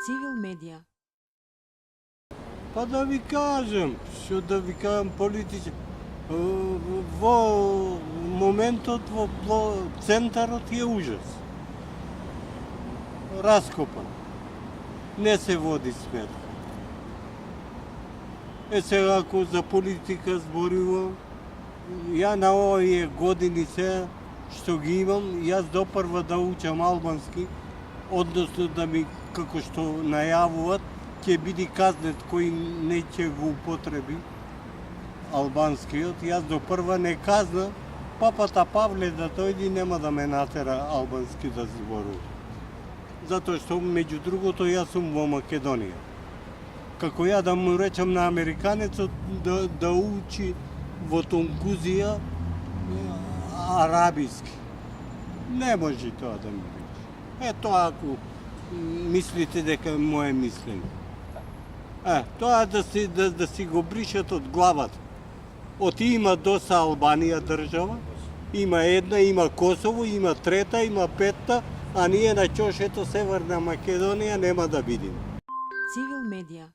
Civil Media. Па да ви кажам, што да ви кажам политичи. Во моментот центарот е ужас. Раскопан. Не се води сметка. Сега ако за политика зборувам, ја на овие години се што ги имам, јас допрва да учам албански, односно да ми, како што најавуват, ќе биде казнет кој не ќе го употреби албанскиот. Јас допрва не казна, папата Павле да дојде нема да ме натера албански да зборувам. Затоа што, меѓу другото, јас сум во Македонија. Како ја да му речам на американецот да учи во Тонкузија арабиски. Не може тоа да ми рече. Тоа ако мислите дека е моje мислење. Тоа да си го бришат од главата. Од има доста Албанија држава, има една, има Косово, има трета, има петта, а ние на чошето Северна Македонија нема да видиме. Civil Media.